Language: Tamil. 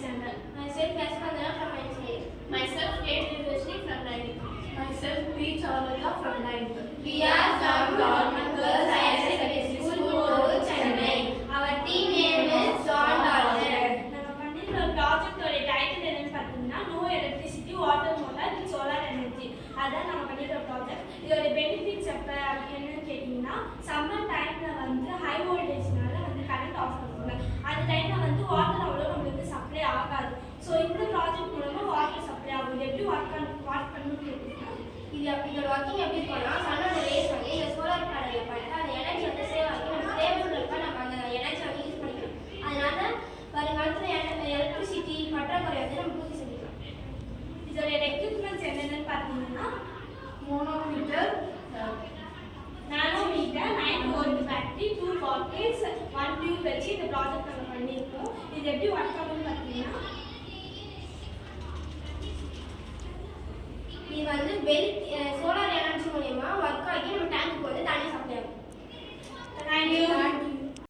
standard. Myself Yaskandana from 9th grade. Myself Kate University from 9th. Myself P. Chavalata from 9th. We are from Government Girls Higher Secondary School, Mururu, Chennai. Our team name is John Dollar. நம்ம பண்ணிருக்கிற ப்ராஜெக்டோட டைட்டில் என்னன்னு பார்த்தீங்கன்னா no electricity water motor with solar energy. அதான் நம்ம பண்ணிருக்கிற ப்ராஜெக்ட். இதோட பெனிஃபிட்ஸ் எப்போ என்னன்னு கேட்டிங்கன்னா சம்மர் டைமில் வந்து ஹை வோல்டேஜ்னால வந்து கரண்ட் ஆஃப் பண்ணுவாங்க. அந்த டைமில் வந்து வாட்டர் அவ்வளோ நம்மளுக்கு சப்ளை ஆகாது. ஸோ இந்த ப்ராஜெக்ட் மூலமாக வாட்டர் சப்ளை ஆகும். எப்படி ஒர்க் பண்ணணும்னு கேட்டிங்கன்னா இதோட ஒர்க்கிங் எப்படி இருக்கும்னா சன்னோட ரேஸ் வந்து இந்த சோலார் பேனலில் பட்டு அந்த எனர்ஜி வந்து சேவ் ஆகி நம்ம தேவைப்படுறப்ப நம்ம அந்த எனர்ஜி வந்து யூஸ் பண்ணிக்கலாம். அதனால வருங்காலத்தில் எலக்ட்ரிசிட்டி பற்றாக்குறை வந்து நம்ம பூர்த்தி செஞ்சுக்கலாம். இதோட எக்யூப்மெண்ட்ஸ் என்னென்னு பார்த்தீங்கன்னா manometer, nanometre, 9 volt battery, 2 pockets, 1 tube வச்சு இந்த ப்ராஜெக்ட் நம்ம பண்ணியிருக்கோம். இது எப்படி ஒர்க் ஆகும்னு பார்த்தீங்கன்னா இது வந்து சோலார் எனர்ஜி மூலயமா ஒர்க் ஆகி நம்ம டேங்க்